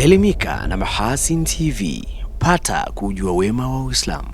Elimika na Mahasin TV, pata kujua wema wa Uislamu.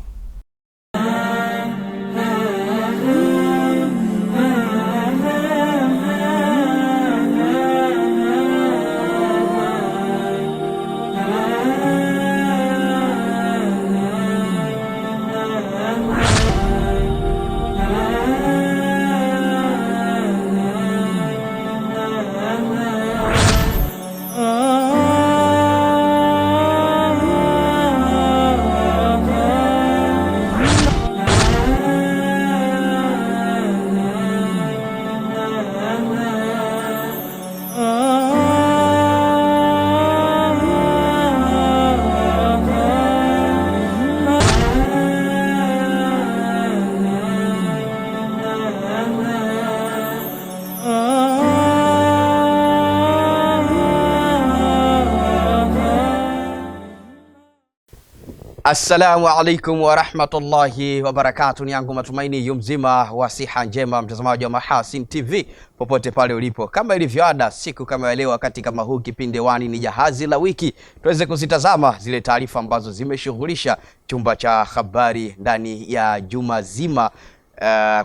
Assalamu alaikum wa rahmatullahi wa barakatuh. Ni yangu matumaini yumzima wa siha njema, mtazamaji wa Mahasin TV popote pale ulipo. Kama ilivyoada, siku kama leo wakati kama huu, kipindi wani ni jahazi la wiki, tuweze kuzitazama zile taarifa ambazo zimeshughulisha chumba cha habari ndani ya juma zima,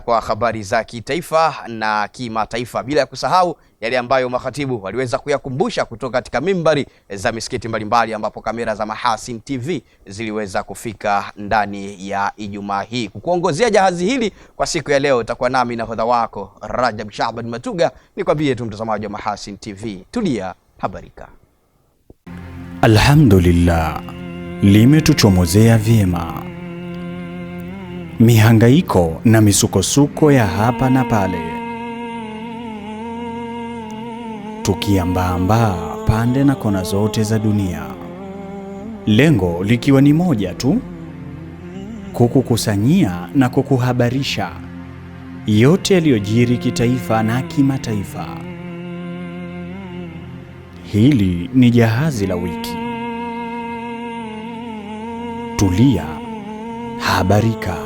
kwa habari za kitaifa na kimataifa, bila ya kusahau yale ambayo makhatibu waliweza kuyakumbusha kutoka katika mimbari za misikiti mbalimbali, ambapo kamera za Mahasin TV ziliweza kufika ndani ya Ijumaa hii. Kukuongozea jahazi hili kwa siku ya leo itakuwa nami nahodha wako Rajab Shaaban Matuga. Nikwambie tu mtazamaji wa Mahasin TV, tulia, habarika. Alhamdulillah, limetuchomozea vyema. Mihangaiko na misukosuko ya hapa na pale, tukiambaambaa pande na kona zote za dunia, lengo likiwa ni moja tu: kukukusanyia na kukuhabarisha yote yaliyojiri kitaifa na kimataifa. Hili ni jahazi la wiki. Tulia, habarika.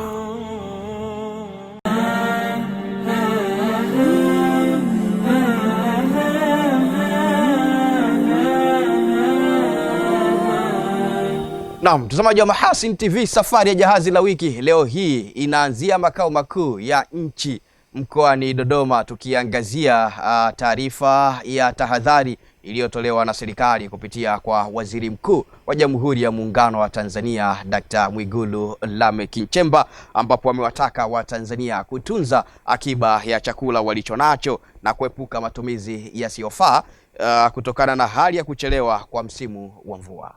Naam, mtazamaji wa Mahasin TV, safari ya jahazi la wiki leo hii inaanzia makao makuu ya nchi mkoani Dodoma, tukiangazia taarifa ya tahadhari iliyotolewa na serikali kupitia kwa Waziri Mkuu wa Jamhuri ya Muungano wa Tanzania Dr. Mwigulu Lameck Nchemba, ambapo amewataka Watanzania kutunza akiba ya chakula walichonacho na kuepuka matumizi yasiyofaa kutokana na hali ya kuchelewa kwa msimu wa mvua.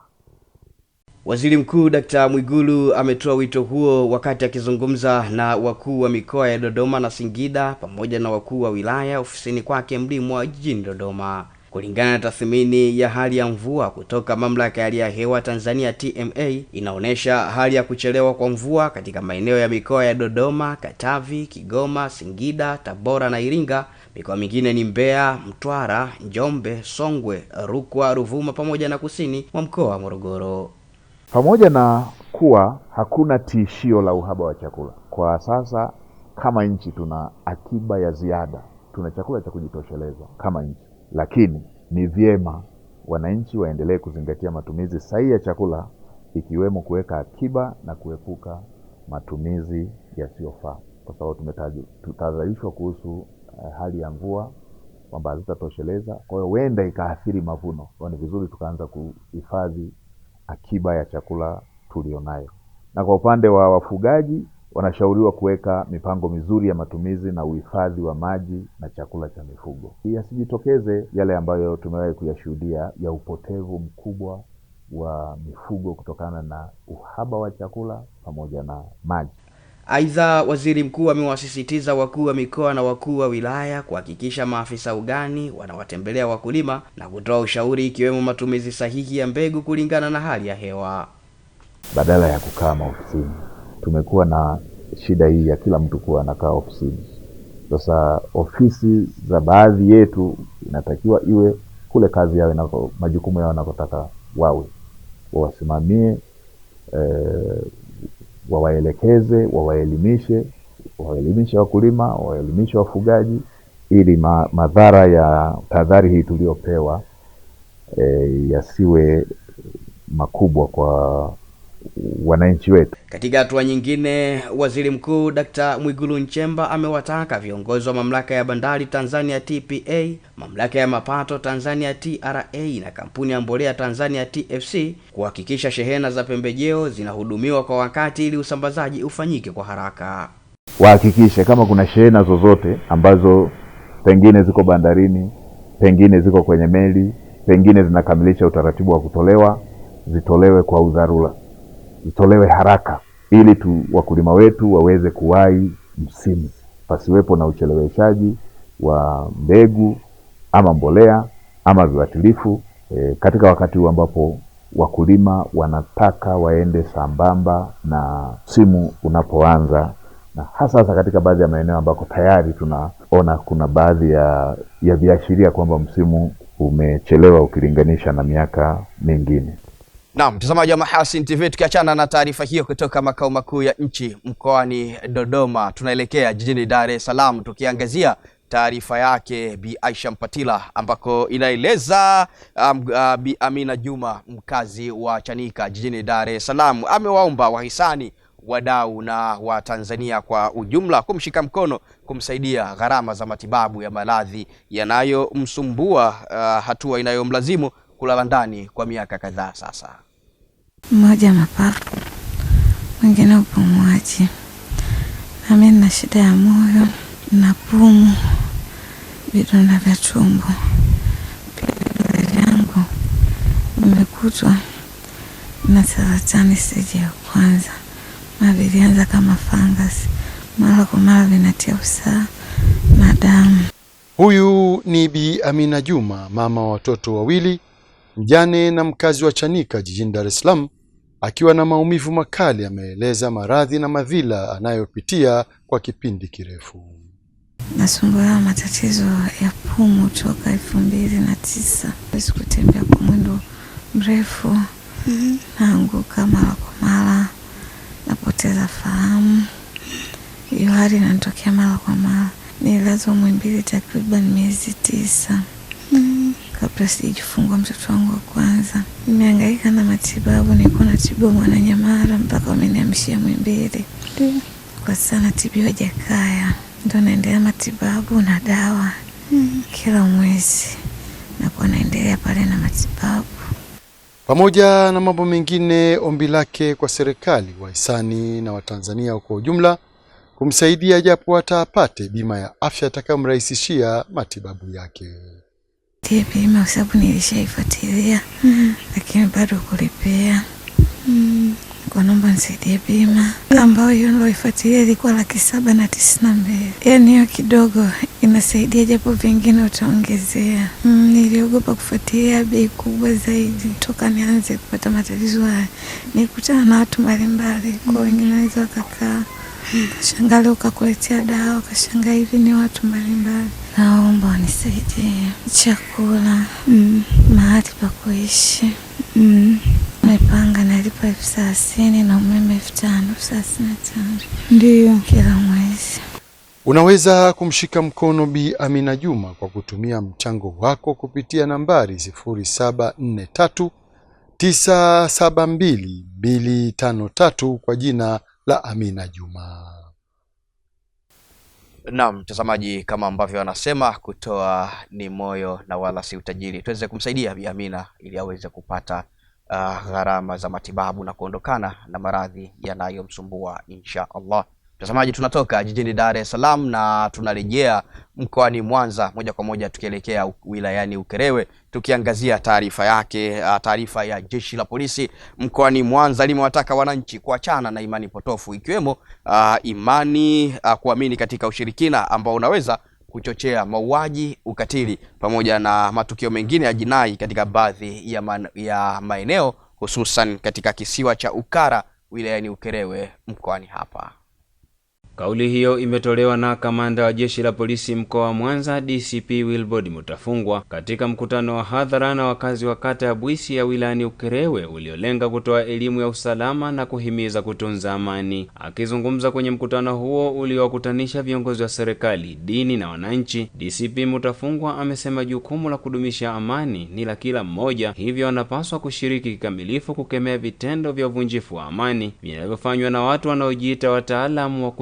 Waziri Mkuu Dr. Mwigulu ametoa wito huo wakati akizungumza na wakuu wa mikoa ya Dodoma na Singida pamoja na wakuu wa wilaya ofisini kwake Mlimwa jijini Dodoma. Kulingana na tathmini ya hali ya mvua kutoka Mamlaka ya Hali ya Hewa Tanzania TMA, inaonesha hali ya kuchelewa kwa mvua katika maeneo ya mikoa ya Dodoma, Katavi, Kigoma, Singida, Tabora na Iringa. Mikoa mingine ni Mbeya, Mtwara, Njombe, Songwe, Rukwa, Ruvuma pamoja na kusini mwa mkoa wa Morogoro. Pamoja na kuwa hakuna tishio la uhaba wa chakula kwa sasa, kama nchi tuna akiba ya ziada, tuna chakula cha kujitosheleza kama nchi, lakini ni vyema wananchi waendelee kuzingatia matumizi sahihi ya chakula, ikiwemo kuweka akiba na kuepuka matumizi yasiyofaa, kwa sababu tutadhalishwa kuhusu hali ya mvua kwamba hazitatosheleza, kwa hiyo huenda ikaathiri mavuno. Kwa ni vizuri tukaanza kuhifadhi akiba ya chakula tulionayo. Na kwa upande wa wafugaji, wanashauriwa kuweka mipango mizuri ya matumizi na uhifadhi wa maji na chakula cha mifugo, yasijitokeze yale ambayo tumewahi kuyashuhudia ya upotevu mkubwa wa mifugo kutokana na uhaba wa chakula pamoja na maji. Aidha, Waziri Mkuu amewasisitiza wakuu wa mikoa na wakuu wa wilaya kuhakikisha maafisa ugani wanawatembelea wakulima na kutoa ushauri ikiwemo matumizi sahihi ya mbegu kulingana na hali ya hewa. Badala ya kukaa maofisini, tumekuwa na shida hii ya kila mtu kuwa anakaa ofisini. Sasa ofisi za baadhi yetu inatakiwa iwe kule kazi yao na majukumu yao wanapotaka wawe, wawasimamie, wawaelekeze, wawaelimishe wakulima, wawaelimishe wafugaji, ili madhara ya tahadhari hii tuliopewa yasiwe makubwa kwa wananchi wetu. Katika hatua nyingine, Waziri Mkuu Dr. Mwigulu Nchemba amewataka viongozi wa Mamlaka ya Bandari Tanzania TPA, Mamlaka ya Mapato Tanzania TRA na Kampuni ya Mbolea Tanzania TFC kuhakikisha shehena za pembejeo zinahudumiwa kwa wakati ili usambazaji ufanyike kwa haraka. Wahakikishe kama kuna shehena zozote ambazo pengine ziko bandarini, pengine ziko kwenye meli, pengine zinakamilisha utaratibu wa kutolewa, zitolewe kwa udharura, zitolewe haraka ili wakulima wetu waweze kuwahi msimu, pasiwepo na ucheleweshaji wa mbegu ama mbolea ama viuatilifu katika wakati huu ambapo wakulima wanataka waende sambamba na msimu unapoanza, na hasa katika baadhi ya maeneo ambako tayari tunaona kuna baadhi ya viashiria kwamba msimu umechelewa ukilinganisha na miaka mingine. Naam, mtazamaji wa Mahasin TV, tukiachana na taarifa hiyo kutoka makao makuu ya nchi mkoani Dodoma, tunaelekea jijini Dar es Salaam tukiangazia taarifa yake Bi Aisha Mpatila ambako inaeleza Bi Amina Juma, mkazi wa Chanika jijini Dar es Salaam, amewaomba wahisani, wadau na wa Tanzania kwa ujumla kumshika mkono kumsaidia gharama za matibabu ya maradhi yanayomsumbua, hatua inayomlazimu kulala ndani kwa miaka kadhaa sasa. Mmoja mapafu, mwingine upumuaji. Nami nina shida ya moyo na pumu, vidonda vya tumbo. Vidole vyangu nimekutwa na saratani stage ya kwanza. Vilianza kama fungus, mara kwa mara vinatia usaha na damu. Huyu ni Bi Amina Juma, mama wa watoto wawili, mjane na mkazi wa Chanika jijini Dar es Salaam, akiwa na maumivu makali. Ameeleza maradhi na madhila anayopitia kwa kipindi kirefu. Nasumbuliwa matatizo ya pumu toka 2009. Siwezi kutembea kwa mwendo mrefu. Naanguka mara kwa mara, napoteza fahamu. Hiyo hali inatokea mara kwa mara. Nililazwa Muhimbili takriban miezi 9. Kabla sijifungua mtoto wangu wa kwanza. Nimehangaika na matibabu, nilikuwa natibiwa Mwananyamala mpaka wamenihamishia Muhimbili. Kwa sasa natibiwa Jakaya. Ndio naendelea matibabu na dawa kila mwezi. Nakuwa naendelea pale na matibabu. Pamoja na mambo mengine, ombi lake kwa serikali, wahisani na Watanzania kwa ujumla kumsaidia japo hata apate bima ya afya itakayomrahisishia matibabu yake. Bima kwa sababu nilishaifuatilia lakini bado kulipia. Kwa naomba nisaidie bima ambayo hiyo niliyoifuatilia ilikuwa 792. Yaani hiyo kidogo inasaidia, japo vingine utaongezea. Niliogopa kufuatilia bei kubwa zaidi toka nianze kupata matatizo haya. Nikutana na watu mbalimbali, kwa wengine wanaweza wakakaa kashangaa ukakuletea dawa, kashangaa hivi, ni watu mbalimbali. Naomba wanisaidie chakula, mahali pa kuishi. Nimepanga nalipa 30,000 na umeme 5,035. Ndio kila mwezi. Unaweza kumshika mkono Bi Amina Juma kwa kutumia mchango wako kupitia nambari 0743 972 253 kwa jina la Amina Juma. Naam, mtazamaji, kama ambavyo anasema, kutoa ni moyo na wala si utajiri. Tuweze kumsaidia Bi Amina ili aweze kupata gharama za matibabu na kuondokana na maradhi yanayomsumbua insha Allah. Mtazamaji, tunatoka jijini Dar es Salaam na tunarejea mkoani Mwanza moja kwa moja, tukielekea wilayani Ukerewe tukiangazia taarifa ya Jeshi la Polisi mkoani Mwanza limewataka wananchi kuachana na imani potofu, ikiwemo kuamini katika ushirikina ambao unaweza kuchochea mauaji, ukatili pamoja na matukio mengine ya jinai katika baadhi ya maeneo, hususan katika kisiwa cha Ukara wilayani Ukerewe mkoani hapa. Kauli hiyo imetolewa na kamanda wa jeshi la polisi mkoa wa Mwanza DCP Wilbord Mutafungwa katika mkutano wa hadhara na wakazi wa kata ya Bwisi ya wilayani Ukerewe uliolenga kutoa elimu ya usalama na kuhimiza kutunza amani. Akizungumza kwenye mkutano huo uliowakutanisha viongozi wa serikali, dini na wananchi, DCP Mutafungwa amesema jukumu la kudumisha amani ni la kila mmoja, hivyo anapaswa kushiriki kikamilifu kukemea vitendo vya uvunjifu wa amani vinavyofanywa na watu wanaojiita wataalamu wa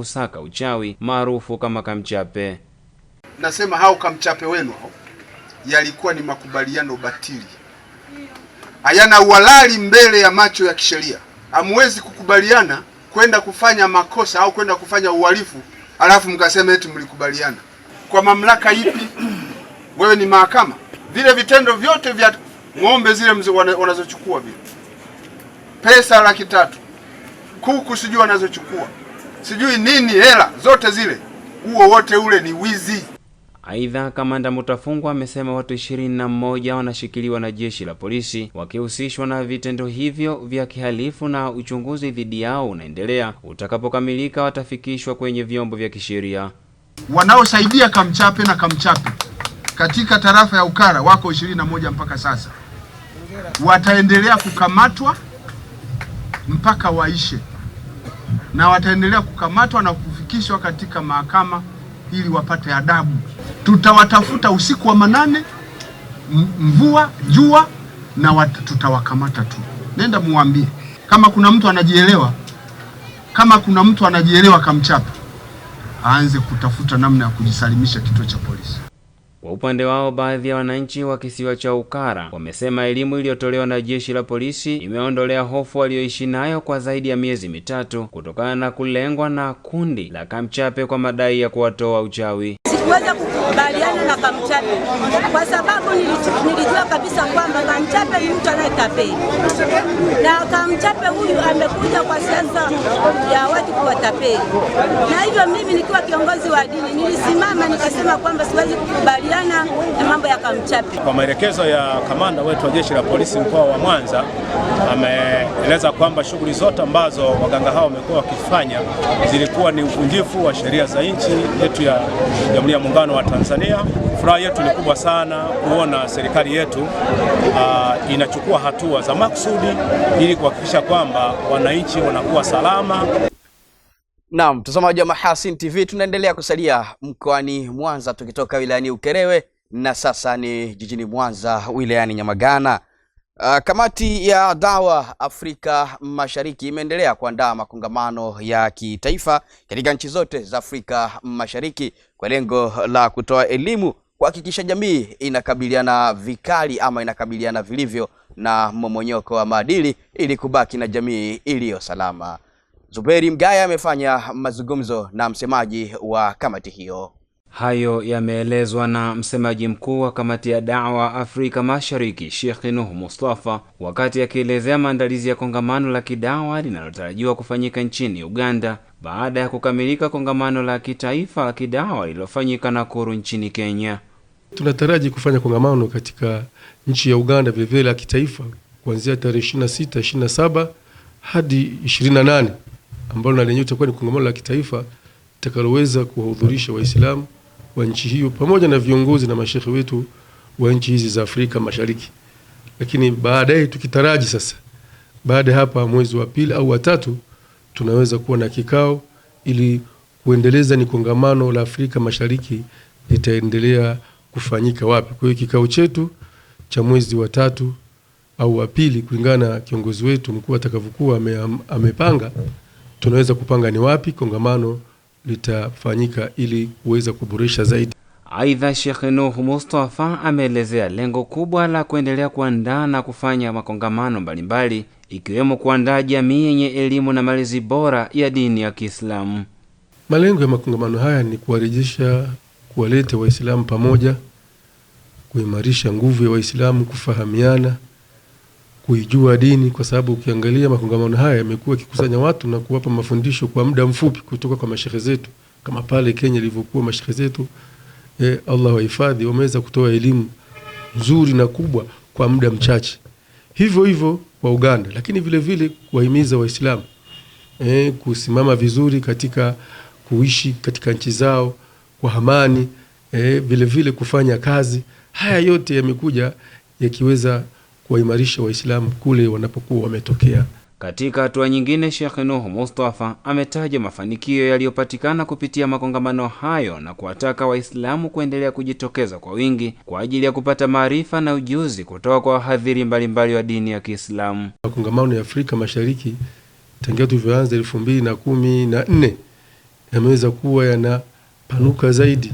uchawi maarufu kama kamchape. Nasema hao kamchape wenu hao yalikuwa ni makubaliano batili, hayana uhalali mbele ya macho ya kisheria. Hamwezi kukubaliana kwenda kufanya makosa au kwenda kufanya uhalifu alafu mkasema eti mlikubaliana. Kwa mamlaka ipi? Wewe ni mahakama? Vile vitendo vyote vya ng'ombe zile wanazochukua vile, pesa 300,000, kuku sijui wanazochukua sijui nini, hela zote zile, huo wote ule ni wizi. Aidha, kamanda Mutafungwa amesema watu 21 wanashikiliwa na jeshi la polisi wakihusishwa na vitendo hivyo vya kihalifu na uchunguzi dhidi yao unaendelea. Utakapokamilika watafikishwa kwenye vyombo vya kisheria. Wanaosaidia kamchape na kamchape katika tarafa ya Ukara wako 21 mpaka sasa. Wataendelea kukamatwa mpaka waishe, na wataendelea kukamatwa na kufikishwa katika mahakama ili wapate adabu. Tutawatafuta usiku wa manane, mvua, jua, na tutawakamata tu. Nenda muambie kama kuna mtu anajielewa, kamchape aanze kutafuta namna ya kujisalimisha kituo cha polisi. Kwa upande wao, baadhi ya wananchi wa kisiwa cha Ukara wamesema elimu iliyotolewa na jeshi la polisi imeondolea hofu walioishi nayo kwa zaidi ya miezi mitatu kutokana na kulengwa na kundi la kamchape kwa madai ya kuwatoa uchawi. Sikuweza kukubaliana na kamchape kwa sababu nilijua kabisa kwamba kamchape ni mtu anayetapeli, na kamchape huyu amekuja kwa siasa ya watu kuwatapeli, na hivyo mimi nikiwa kiongozi wa dini nilisimama nikasema kwamba siwezi kukubaliana na mambo ya kamchape. Kwa maelekezo ya kamanda wetu wa jeshi la polisi mkoa wa Mwanza, ameeleza kwamba shughuli zote ambazo waganga hao wamekuwa wakifanya zilikuwa ni uvunjifu wa sheria za nchi yetu ya Jamhuri ya Muungano wa Tanzania. Furaha yetu ni kubwa sana kuona serikali yetu inachukua hatua za makusudi ili kuhakikisha kwamba wananchi wanakuwa salama. Naam, mtazamaji wa Mahasin TV, tunaendelea kusalia mkoani Mwanza tukitoka wilayani Ukerewe na sasa ni jijini Mwanza wilayani Nyamagana. Kamati ya Dawa Afrika Mashariki imeendelea kuandaa makongamano ya kitaifa katika nchi zote za Afrika Mashariki kwa lengo la kutoa elimu, kuhakikisha jamii inakabiliana vikali ama inakabiliana vilivyo na mmomonyoko wa maadili ili kubaki na jamii iliyo salama. Zuberi Mgaya amefanya mazungumzo na msemaji wa kamati hiyo. Hayo yameelezwa na msemaji mkuu wa kamati ya Dawa Afrika Mashariki, Sheikh Nuh Mustafa, wakati akielezea maandalizi ya kongamano la kidawa linalotarajiwa kufanyika nchini Uganda baada ya kukamilika kongamano la kitaifa la kidawa lililofanyika Nakuru nchini Kenya. Tunataraji kufanya kongamano katika nchi ya Uganda vile la kitaifa kuanzia tarehe 26, 27 hadi 28, ambalo na lenyewe itakuwa ni kongamano la kitaifa takaloweza kuwahudhurisha Waislamu wa nchi hiyo pamoja na viongozi na mashehe wetu wa nchi hizi za Afrika Mashariki. Lakini baadaye tukitaraji sasa, baada hapa mwezi wa pili au wa tatu, tunaweza kuwa na kikao ili kuendeleza ni kongamano la Afrika Mashariki litaendelea kufanyika wapi. Kwa hiyo kikao chetu cha mwezi wa tatu au wa pili, kulingana na kiongozi wetu mkuu atakavyokuwa amepanga, tunaweza kupanga ni wapi kongamano litafanyika ili kuweza kuboresha zaidi. Aidha, Sheikh Nuh Mustafa ameelezea lengo kubwa la kuendelea kuandaa na kufanya makongamano mbalimbali, ikiwemo kuandaa jamii yenye elimu na malezi bora ya dini ya Kiislamu. Malengo ya makongamano haya ni kuwarejesha, kuwaleta Waislamu pamoja, kuimarisha nguvu ya Waislamu kufahamiana, kuijua dini, kwa sababu ukiangalia makongamano haya yamekuwa kikusanya watu na kuwapa mafundisho kwa muda mfupi kutoka kwa mashehe zetu, kama pale Kenya ilivyokuwa mashehe zetu Allah wahifadhi wameweza kutoa elimu nzuri na kubwa kwa muda mchache. Hivyo hivyo kwa Uganda, lakini vile vile kuwahimiza Waislamu kusimama vizuri katika kuishi katika nchi zao kwa amani, vile vile kufanya kazi. Haya yote yamekuja yakiweza kuwaimarisha Waislamu kule wanapokuwa wametokea. Katika hatua nyingine, Sheikh Nuh Mustafa ametaja mafanikio yaliyopatikana kupitia makongamano hayo na kuwataka Waislamu kuendelea kujitokeza kwa wingi kwa ajili ya kupata maarifa na ujuzi kutoka kwa wahadhiri mbalimbali wa dini ya Kiislamu. Makongamano ya Afrika Mashariki tangia tulivyoanza 2014 yameweza kuwa yanapanuka zaidi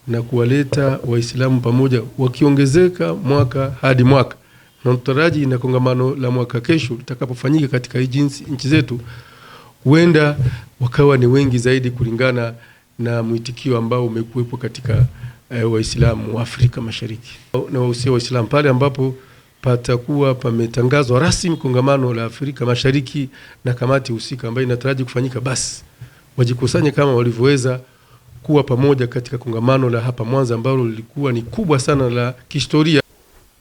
na kuwaleta Waislamu pamoja, wakiongezeka mwaka hadi mwaka. Na tutaraji na kongamano la mwaka kesho litakapofanyika katika nchi zetu, huenda wakawa ni wengi zaidi kulingana na mwitikio ambao umekuwepo katika Waislamu wa Afrika Mashariki. Na wahusia Waislamu pale ambapo patakuwa pametangazwa rasmi kongamano la Afrika Mashariki na kamati husika ambayo inataraji kufanyika, basi wajikusanye kama walivyoweza kuwa pamoja katika kongamano la hapa Mwanza ambalo lilikuwa ni kubwa sana la kihistoria.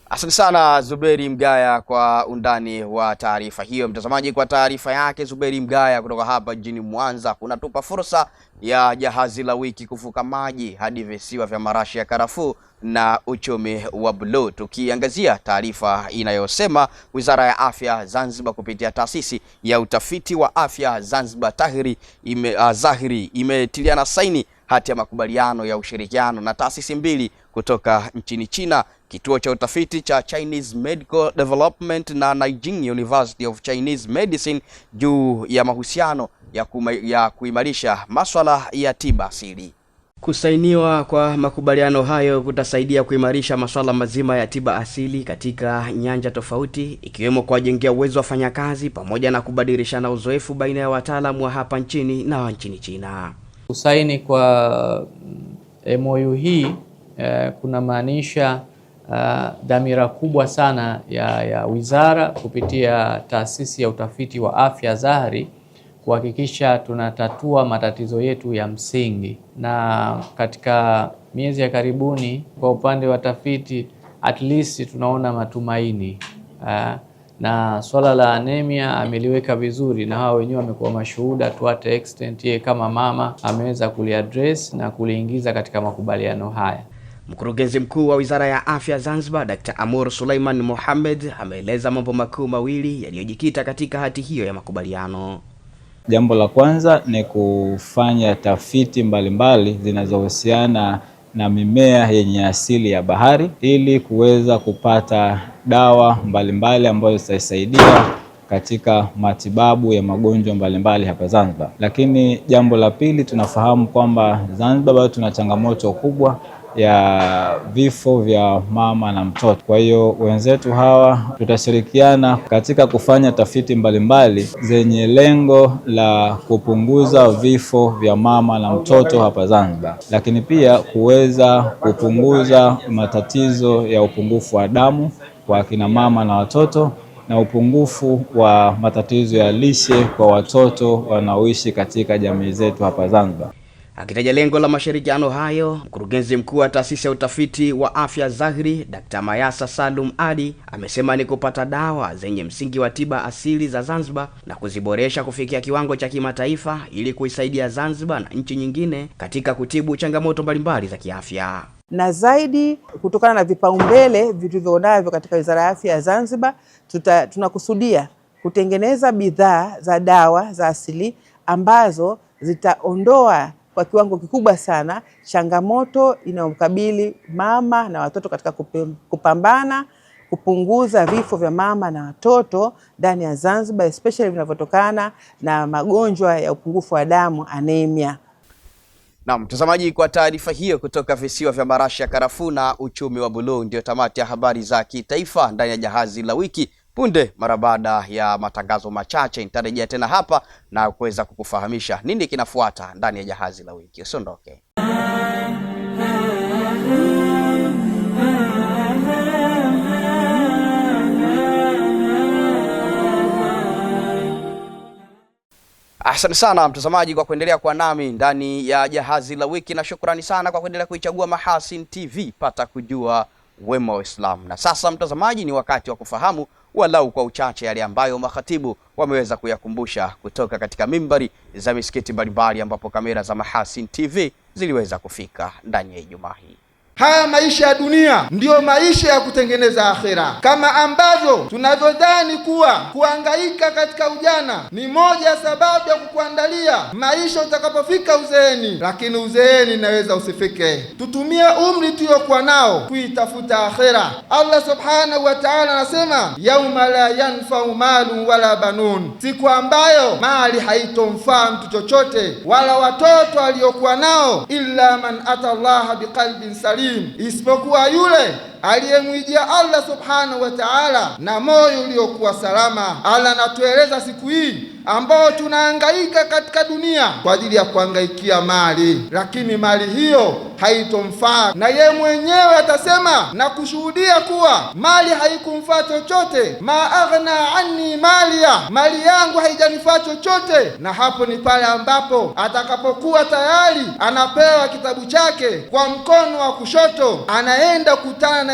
Asante sana Zuberi Mgaya kwa undani wa taarifa hiyo. Mtazamaji, kwa taarifa yake Zuberi Mgaya kutoka hapa jijini Mwanza, kunatupa fursa ya jahazi la wiki kuvuka maji hadi visiwa vya marashi ya karafuu na uchumi wa buluu, tukiangazia taarifa inayosema Wizara ya Afya Zanzibar kupitia taasisi ya utafiti wa afya Zanzibar Zahiri imetiliana saini hati ya makubaliano ya ushirikiano na taasisi mbili kutoka nchini China, kituo cha utafiti cha Chinese Medical Development na Nanjing University of Chinese Medicine juu ya mahusiano ya kuimarisha masuala ya tiba asili. Kusainiwa kwa makubaliano hayo kutasaidia kuimarisha masuala mazima ya tiba asili katika nyanja tofauti, ikiwemo kuwajengea uwezo wafanyakazi pamoja na kubadilishana uzoefu baina ya wataalamu wa hapa nchini na wa nchini China. Kusaini kwa MOU hii kuna maanisha dhamira kubwa sana ya wizara kupitia taasisi ya utafiti wa afya Zahiri kuhakikisha tunatatua matatizo yetu ya msingi. Na katika miezi ya karibuni kwa upande wa tafiti at least tunaona matumaini. Na swala la anemia ameliweka vizuri na hao wenyewe wamekuwa mashuhuda to what extent yeye kama mama ameweza kuliaddress na kuliingiza katika makubaliano haya. Mkurugenzi mkuu wa Wizara ya Afya Zanzibar Dr. Amur Suleiman Mohamed ameeleza mambo makuu mawili yaliyojikita katika hati hiyo ya makubaliano. Jambo la kwanza ni kufanya tafiti mbalimbali zinazohusiana na mimea yenye asili ya bahari ili kuweza kupata dawa mbalimbali ambazo zitasaidia katika matibabu ya magonjwa mbalimbali hapa Zanzibar. Lakini jambo la pili, tunafahamu kwamba Zanzibar bado tuna changamoto kubwa ya vifo vya mama na mtoto. Kwa hiyo wenzetu hawa tutashirikiana katika kufanya tafiti mbalimbali zenye lengo la kupunguza vifo vya mama na mtoto hapa Zanzibar, lakini pia kuweza kupunguza matatizo ya upungufu wa damu kwa kina mama na watoto na upungufu wa matatizo ya lishe kwa watoto wanaoishi katika jamii zetu hapa Zanzibar. Akitaja lengo la mashirikiano hayo, mkurugenzi mkuu wa taasisi ya utafiti wa afya Zahiri Dr. Mayasa Salum Adi amesema ni kupata dawa zenye msingi wa tiba asili za Zanzibar na kuziboresha kufikia kiwango cha kimataifa ili kuisaidia Zanzibar na nchi nyingine katika kutibu changamoto mbalimbali za kiafya. Na zaidi kutokana na vipaumbele vilivyonavyo katika Wizara ya Afya ya Zanzibar, tunakusudia kutengeneza bidhaa za dawa za asili ambazo zitaondoa kwa kiwango kikubwa sana changamoto inayomkabili mama na watoto katika kupambana kupunguza vifo vya mama na watoto ndani ya Zanzibar, especially vinavyotokana na magonjwa ya upungufu wa damu, anemia. Na mtazamaji, kwa taarifa hiyo kutoka visiwa vya marashi ya karafuu na uchumi wa buluu, ndio tamati ya habari za kitaifa ndani ya jahazi la wiki. Punde mara baada ya matangazo machache nitarejea tena hapa na kuweza kukufahamisha nini kinafuata ndani ya jahazi la wiki. Usiondoke. Asante sana mtazamaji kwa kuendelea kwa nami ndani ya jahazi la wiki, na shukrani sana kwa kuendelea kuichagua Mahasin TV, pata kujua wema wa Uislamu. Na sasa mtazamaji, ni wakati wa kufahamu walau kwa uchache yale ambayo makhatibu wameweza kuyakumbusha kutoka katika mimbari za misikiti mbalimbali ambapo kamera za Mahasin TV ziliweza kufika ndani ya Ijumaa hii. Haya maisha ya dunia ndiyo maisha ya kutengeneza akhera. Kama ambavyo tunavyodhani kuwa kuhangaika katika ujana ni moja ya sababu ya kukuandalia maisha utakapofika uzeeni, lakini uzeeni inaweza usifike. Tutumie umri tuliokuwa nao kuitafuta akhera. Allah subhanahu wa ta'ala anasema, yauma la yanfa'u malun wala banun, siku ambayo mali haitomfaa mtu chochote wala watoto aliokuwa nao, illa man ata Allah biqalbin salim, isipokuwa yule aliyemwijia Allah subhanahu wa ta'ala na moyo uliokuwa salama. Allah anatueleza siku hii ambao tunahangaika katika dunia kwa ajili ya kuhangaikia mali, lakini mali hiyo haitomfaa, na yeye mwenyewe atasema na kushuhudia kuwa mali haikumfaa chochote. Ma aghna anni maliya, mali yangu haijanifaa chochote. Na hapo ni pale ambapo atakapokuwa tayari anapewa kitabu chake kwa mkono wa kushoto, anaenda kukutana na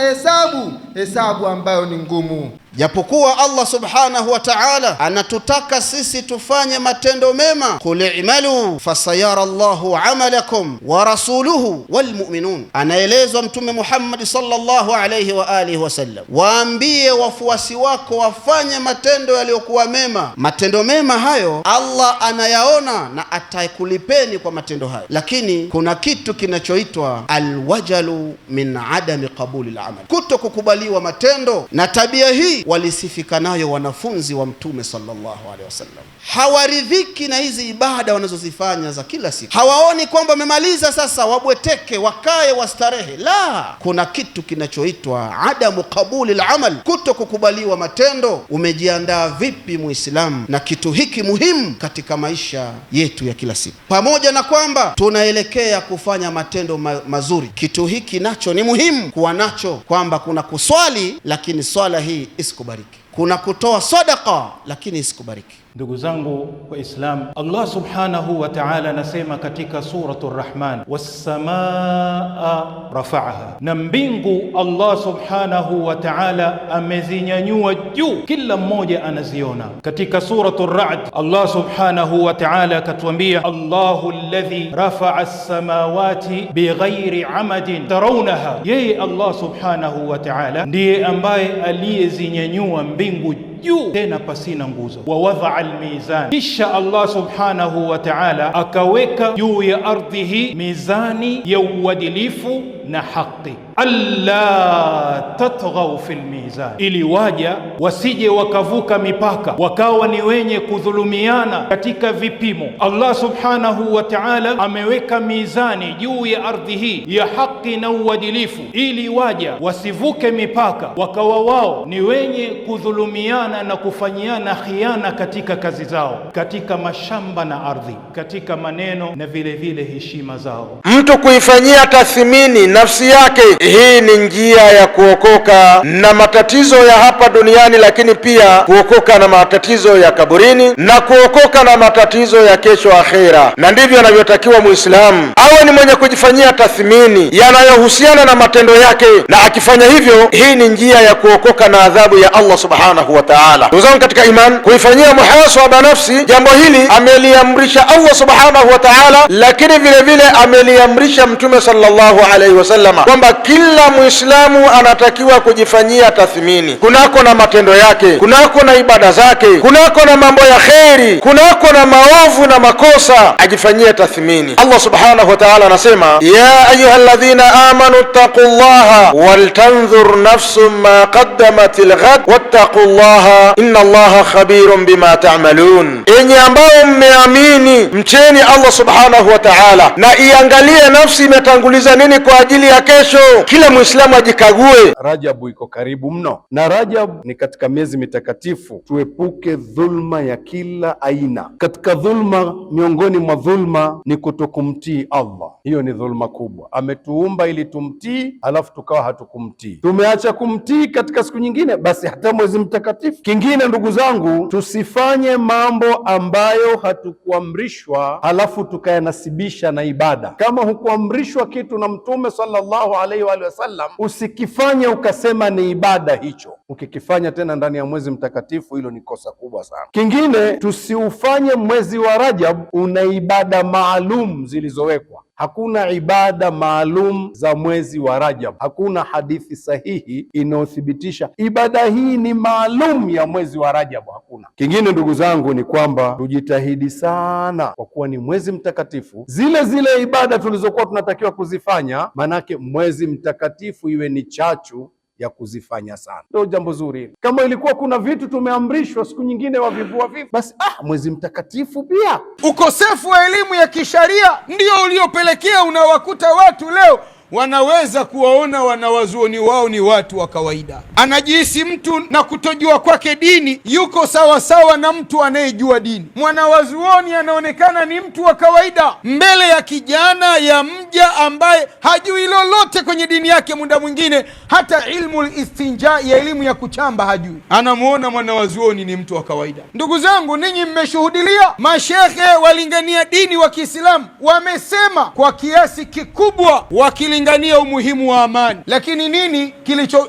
hesabu ambayo ni ngumu. Japokuwa Allah subhanahu wa ta'ala anatutaka sisi tufanye matendo mema, qul i'malu fasayara Allahu 'amalakum wa rasuluhu wal mu'minun. Anaelezwa Mtume Muhammad sallallahu alayhi wa alihi wasallam, waambie wafuasi wako wafanye matendo yaliyokuwa mema. Matendo mema hayo Allah anayaona na atakulipeni kwa matendo hayo, lakini kuna kitu kinachoitwa alwajalu min adami qabuli al-amal, kutokukubaliwa matendo. Na tabia hii walisifika nayo wanafunzi wa Mtume sallallahu alaihi wasallam. Hawaridhiki na hizi ibada wanazozifanya za kila siku, hawaoni kwamba wamemaliza sasa wabweteke wakae wastarehe. La, kuna kitu kinachoitwa adamu qabuli al-amal, kutokukubaliwa matendo. Umejiandaa vipi Muislamu na kitu hiki muhimu katika maisha yetu ya kila siku? Pamoja na kwamba tunaelekea kufanya matendo mazuri, kitu hiki nacho ni muhimu kuwa nacho, kwamba kuna kuswali lakini swala hii isikubariki, kuna kutoa sadaqa lakini isikubariki. Ndugu zangu Waislamu, Allah subhanahu wa ta'ala anasema katika suratul Rahman, was-samaa rafa'aha, na mbingu Allah subhanahu wa ta'ala amezinyanyua juu, kila mmoja anaziona. Katika suratul Ra'd Allah subhanahu wa ta'ala akatuambia, Allahu alladhi rafa'a as-samawati bighairi amadin tarawnaha, yeye Allah subhanahu wa ta'ala ndiye ambaye aliyezinyanyua mbingu juu tena pasina nguzo. Wa wadha'a al-mizan, kisha Allah subhanahu wa ta'ala akaweka juu ya ardhi hii mizani ya uadilifu na haki, alla tatghaw fil mizan, ili waja wasije wakavuka mipaka wakawa ni wenye kudhulumiana katika vipimo. Allah subhanahu wa ta'ala ameweka mizani juu ya ardhi hii ya haki na uadilifu, ili waja wasivuke mipaka wakawa wao ni wenye kudhulumiana na kufanyiana khiana katika kazi zao, katika mashamba na ardhi, katika maneno na vile vile heshima zao. Mtu kuifanyia tathmini nafsi yake, hii ni njia ya kuokoka na matatizo ya hapa duniani, lakini pia kuokoka na matatizo ya kaburini na kuokoka na matatizo ya kesho akhera. Na ndivyo anavyotakiwa Muislamu awe ni mwenye kujifanyia tathmini yanayohusiana na matendo yake, na akifanya hivyo, hii ni njia ya kuokoka na adhabu ya Allah subhanahu wa ta'ala. Ndugu zangu katika iman, kuifanyia muhasaba nafsi, jambo hili ameliamrisha Allah subhanahu wa ta'ala, lakini vile vile ameliamrisha Mtume sallallahu alaihi wasallam kwamba kila Muislamu anatakiwa kujifanyia tathmini kunako na matendo yake, kunako na ibada zake, kunako na mambo ya kheri, kunako na maovu na makosa, ajifanyie tathmini. Allah subhanahu wa ta'ala anasema, ya ayyuhalladhina amanu taqullaha waltanzur nafsum ma qaddamat lighad wattaqullaha inna Allaha khabirun bima ta'malun, enyi ambao mmeamini mcheni Allah subhanahu wa ta'ala na iangalie nafsi imetanguliza nini kwa ajili ya kesho. Kila Muislamu ajikague. Rajabu iko karibu mno, na Rajab ni katika miezi mitakatifu. Tuepuke dhulma ya kila aina. Katika dhulma, miongoni mwa dhulma ni kutokumtii Allah. Hiyo ni dhulma kubwa. Ametuumba ili tumtii, alafu tukawa hatukumtii. Tumeacha kumtii katika siku nyingine, basi hata mwezi mtakatifu mtakatifu. Kingine ndugu zangu, tusifanye mambo ambayo hatukuamrishwa halafu tukayanasibisha na ibada. Kama hukuamrishwa kitu na Mtume sallallahu alaihi wa sallam, usikifanye ukasema ni ibada hicho. Ukikifanya tena ndani ya mwezi mtakatifu, hilo ni kosa kubwa sana. Kingine, tusiufanye mwezi wa Rajab una ibada maalum zilizowekwa. Hakuna ibada maalum za mwezi wa Rajab. Hakuna hadithi sahihi inayothibitisha ibada hii ni maalum ya mwezi wa Rajab, hakuna. Kingine ndugu zangu ni kwamba tujitahidi sana, kwa kuwa ni mwezi mtakatifu, zile ibada tulizokuwa tunatakiwa kuzifanya, manake mwezi mtakatifu iwe ni chachu ya kuzifanya sana. Ndio jambo zuri. Kama ilikuwa kuna vitu tumeamrishwa siku nyingine wavivua vipi, basi mwezi mtakatifu pia. Ukosefu wa elimu ya kisharia ndio uliopelekea unawakuta watu leo wanaweza kuwaona wanawazuoni wao ni watu wa kawaida. Anajihisi mtu na kutojua kwake dini yuko sawa na mtu anayejua dini. Mwanawazuoni anaonekana ni mtu wa kawaida mbele ya kijana, ya mja ambaye hajui lolote kwenye dini yake. Muda mwingine hata ilmu istinja, ya elimu ya kuchamba hajui, anamuona mwanawazuoni ni mtu wa kawaida. Ndugu zangu, ninyi mmeshuhudilia mashehe walingania dini wa Kiislamu wamesema kwa kiasi kikubwa wakilingania umuhimu wa amani, lakini nini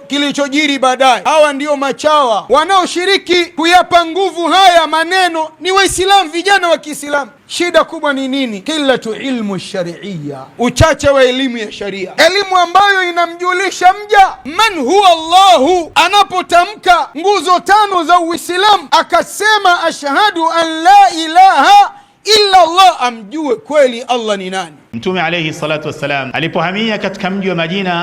kilichojiri baadaye? Hawa ndio machawa wanaoshiriki kuyapa nguvu haya maneno ni Waislamu, vijana wa Kiislamu. Shida kubwa ni nini? Qillatu ilmu sharia, uchache wa elimu ya sharia, elimu ambayo inamjulisha mja man huwa Allahu. Anapotamka nguzo 5 za Uislamu akasema ashhadu an la ilaha illa Allah, amjue kweli Allah ni nani. Mtume alayhi salatu wassalam alipohamia katika mji wa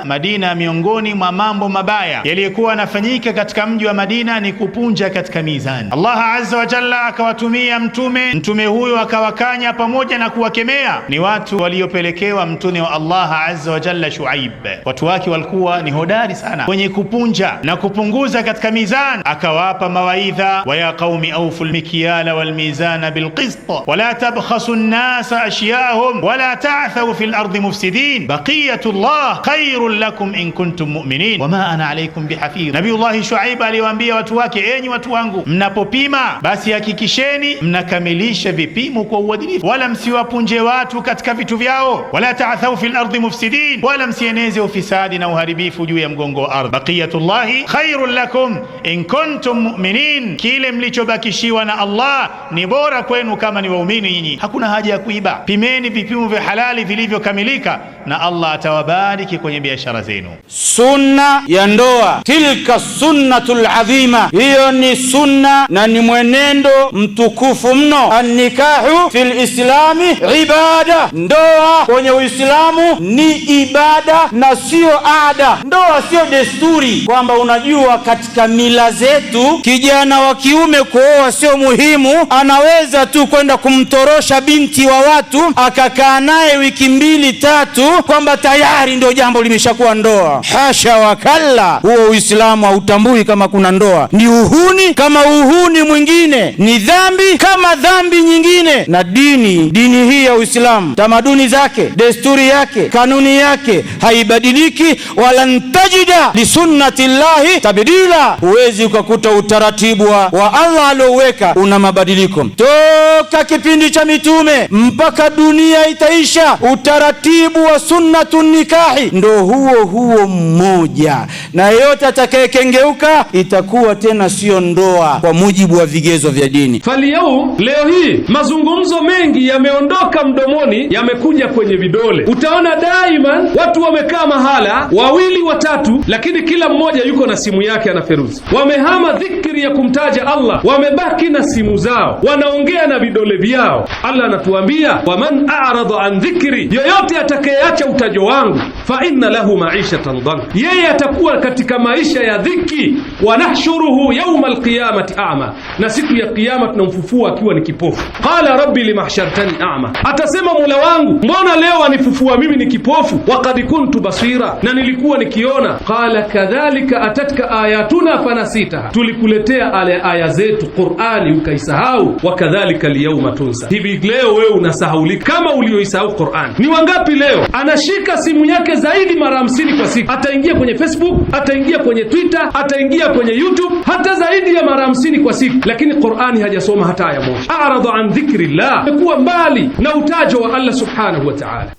Madina, miongoni mwa mambo mabaya yaliyokuwa yanafanyika katika mji wa Madina ni kupunja katika mizani. Allah azza wa jalla akawatumia mtume huyo akawakanya pamoja na kuwakemea. Ni watu waliopelekewa mtume wa Allah azza wa jalla Shuaib. Watu wake walikuwa ni hodari sana kwenye kupunja na kupunguza katika mizani. Akawapa mawaidha, wa ya qaumi awfu almikyala walmizana bilqist wala tabkhasu an-nasa ashya'ahum wala ta'thaw fil ardi mufsidin baqiyatullah khairul lakum in kuntum mu'minin wama ana alaykum bihafidh. Nabiullah Shuaib aliwaambia watu wake, enyi watu wangu, mnapopima basi hakikisheni mnakamilisha vipimo kwa uadilifu, wala msiwapunje watu katika vitu vyao, wala ta'thaw fil ardi mufsidin, wala msieneze ufisadi na uharibifu juu ya mgongo wa ardhi. Baqiyatullah khairul lakum in kuntum mu'minin, kile mlichobakishiwa na Allah ni bora kwenu kama ni waumini nyinyi. Hakuna haja ya kuiba, pimeni vipimo vya halali vilivyokamilika na Allah atawabariki kwenye biashara zenu. Sunna ya ndoa, tilka sunnatul adhima, hiyo ni sunna na ni mwenendo mtukufu mno. An-nikahu fil islami ibada, ndoa kwenye Uislamu ni ibada na sio ada. Ndoa sio desturi, kwamba unajua katika mila zetu kijana wa kiume kuoa sio muhimu, anaweza tu kwenda kumtorosha binti wa watu akakaa naye wiki 2-3 kwamba tayari ndio jambo limeshakuwa ndoa. Hasha wakalla, huo Uislamu hautambui kama kuna ndoa. Ni uhuni kama uhuni mwingine, ni dhambi kama dhambi nyingine. Na dini hii ya Uislamu, tamaduni zake, desturi yake, kanuni yake haibadiliki, wala ntajida li sunnati llahi tabdila. Huwezi ukakuta utaratibu wa Allah alioweka una mabadiliko. Toka kipindi cha mitume mpaka dunia itaisha, utaratibu wa sunnatun nikahi ndo huo mmoja, na yeyote atakayekengeuka itakuwa tena sio ndoa kwa mujibu wa vigezo vya dini. Leo hii mazungumzo mengi yameondoka mdomoni, yamekuja kwenye vidole. Utaona daima watu wamekaa mahala 2-3, lakini kila mmoja yuko na simu yake anaferuzi. Wamehama dhikri ya kumtaja Allah, wamebaki na simu zao, wanaongea na vidole vyao. Allah anatuambia, waman a'rada an dhikri, yoyote atakayeacha utajo wangu, fa inna lahu ma'ishatan dhanka, yeye atakuwa katika maisha ya dhiki. Wa nahshuruhu yawma alqiyamati a'ma, na siku ya kiyama tunamfufua akiwa ni kipofu. Qala rabbi limahshartani a'ma, atasema Mola wangu, mbona leo anifufua mimi ni kipofu? Wa qad kuntu basira, na nilikuwa nikiona. Qala kadhalika atatka ayatuna fanasitaha, tulikuletea aya zetu Qur'ani ukaisahau. Wa kadhalika liyawma tunsa, hivi leo wewe unasahaulika kama ulioisahau Qur'an. Ni wangapi leo anashika simu yake zaidi mara 50 kwa siku? Ataingia kwenye Facebook, ataingia kwenye Twitter, ataingia kwenye YouTube, hata zaidi ya mara 50 kwa siku, lakini Qur'ani hajasoma hata aya moja. A'rada an dhikrillah, amekuwa mbali na utajo wa Allah subhanahu wa ta'ala.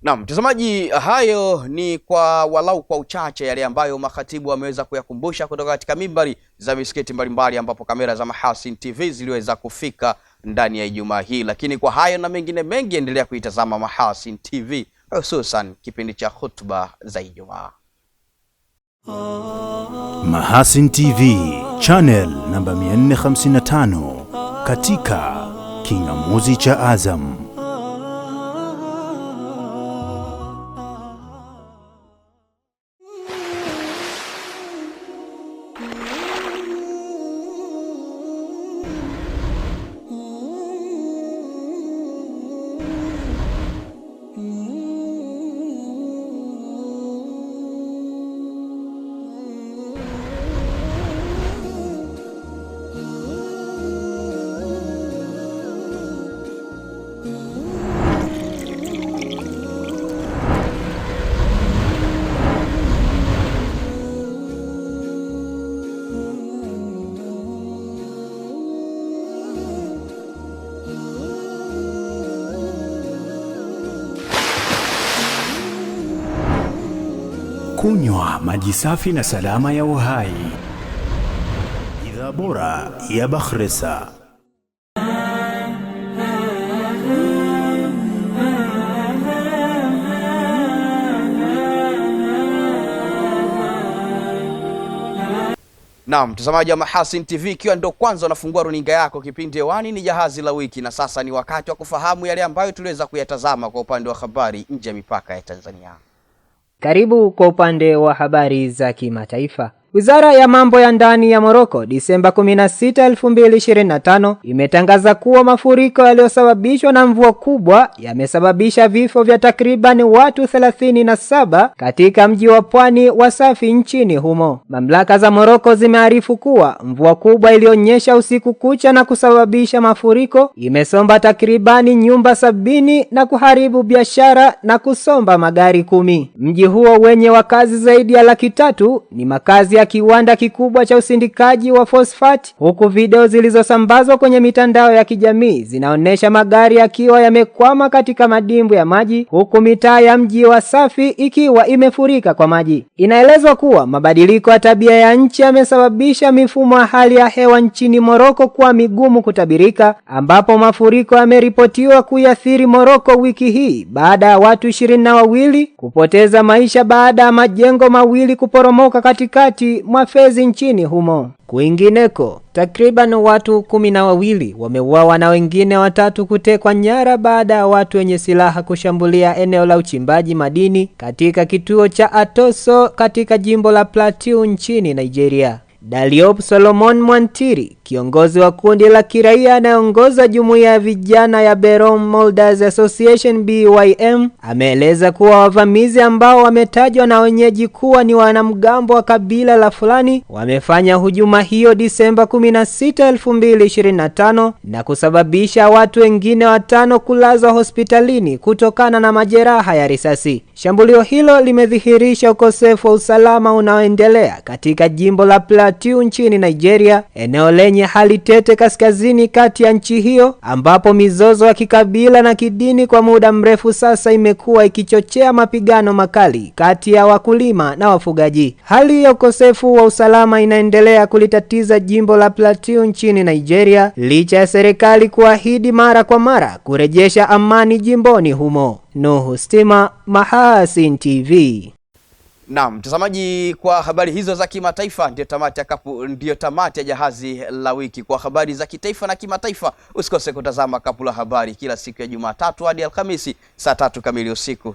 Naam, mtazamaji, hayo ni kwa walau kwa uchache yale ambayo makhatibu wameweza kuyakumbusha kutoka katika mimbari za misikiti mbalimbali ambapo kamera za Mahasin TV ziliweza kufika ndani ya Ijumaa hii. Lakini kwa hayo na mengine mengi, endelea kuitazama Mahasin TV, hususan kipindi cha khutba za Ijumaa. Mahasin TV channel namba 455 katika kingamuzi cha Azam. Kunywa maji safi na salama ya uhai. Bidhaa bora ya Bakhresa. Naam, mtazamaji wa Mahasin TV, ikiwa ndo kwanza unafungua runinga yako, kipindi hewani ni Jahazi la Wiki, na sasa ni wakati wa kufahamu yale ambayo tuliweza kuyatazama kwa upande wa habari nje ya mipaka ya Tanzania. Karibu kwa upande wa habari za kimataifa. Wizara ya mambo ya ndani ya Morocco Disemba 16, 2025 imetangaza kuwa mafuriko yaliyosababishwa na mvua kubwa yamesababisha vifo vya takriban watu 37 katika mji wa pwani wa Safi nchini humo. Mamlaka za Morocco zimearifu kuwa mvua kubwa iliyonyesha usiku kucha na kusababisha mafuriko imesomba takribani nyumba 70 na kuharibu biashara na kusomba magari 10. Mji huo wenye wakazi zaidi ya 300,000 ni makazi ya kiwanda kikubwa cha usindikaji wa fosfati, huku video zilizosambazwa kwenye mitandao ya kijamii zinaonesha magari yakiwa yamekwama katika madimbu ya maji, huku mitaa ya mji wa Safi ikiwa imefurika kwa maji. Inaelezwa kuwa mabadiliko ya tabia ya nchi yamesababisha mifumo ya hali ya hewa nchini Morocco kuwa migumu kutabirika, ambapo mafuriko yameripotiwa kuiathiri Morocco wiki hii baada ya watu 22 kupoteza maisha baada ya majengo mawili kuporomoka katikati mwa Fez nchini humo. Kwingineko, takriban watu 12 wameuawa na wengine 3 kutekwa nyara baada ya watu wenye silaha kushambulia eneo la uchimbaji madini katika kituo cha Atoso katika jimbo la Plateau nchini Nigeria. Daliop Solomon Mwantiri, kiongozi wa kundi la kiraia anayeongoza jumuiya ya vijana ya Berom Molders Association BYM, ameeleza kuwa wavamizi ambao wametajwa na wenyeji kuwa ni wanamgambo wa kabila la Fulani wamefanya hujuma hiyo Disemba 16, 2025 na kusababisha watu wengine 5 kulazwa hospitalini kutokana na majeraha ya risasi. Shambulio hilo limedhihirisha ukosefu wa usalama unaoendelea katika jimbo la Plateau nchini Nigeria, eneo lenye hali tete kaskazini kati ya nchi hiyo, ambapo mizozo ya kikabila na kidini kwa muda mrefu sasa imekuwa ikichochea mapigano makali kati ya wakulima na wafugaji. Hali ya ukosefu wa usalama inaendelea kulitatiza jimbo la Plateau nchini Nigeria, licha ya serikali kuahidi mara kwa mara kurejesha amani jimboni humo. Nuhu Stima, Mahasin TV. Naam, mtazamaji, kwa habari hizo za kimataifa ndio tamati ya Jahazi la Wiki. Kwa habari za kitaifa na kimataifa, usikose kutazama Kapu la Habari kila siku ya Jumatatu hadi Alhamisi saa 3 kamili usiku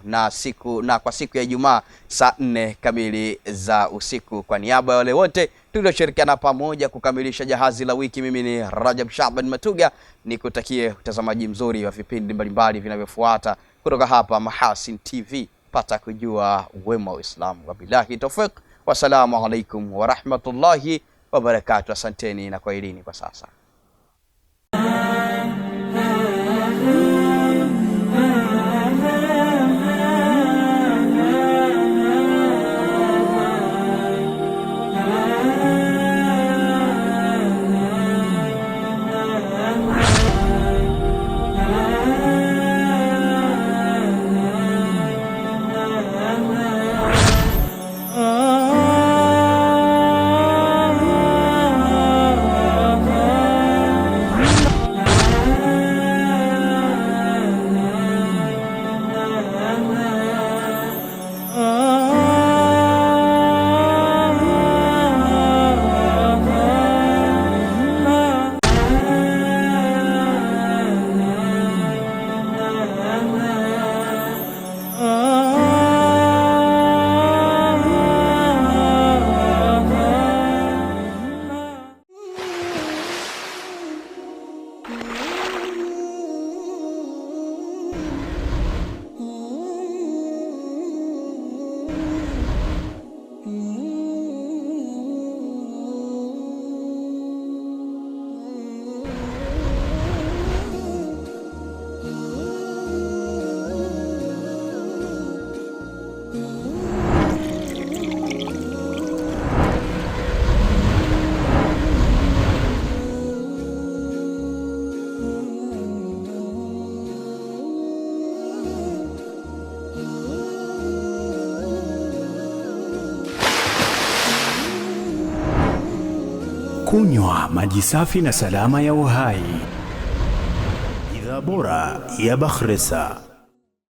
na kwa siku ya Ijumaa saa 4 kamili za usiku. Kwa niaba ya wale wote tulioshirikiana pamoja kukamilisha Jahazi la Wiki, mimi ni Rajab Shaban Matuga, nikutakie utazamaji mzuri wa vipindi mbalimbali vinavyofuata kutoka hapa Mahasin TV. Pata kujua wema wa Uislamu. Wabillahi tawfiq. Wassalamu alaikum wa rahmatullahi wa barakatuh. Asanteni na kwaherini kwa sasa. Kunywa maji safi na salama ya uhai. Bidhaa bora ya Bakhresa.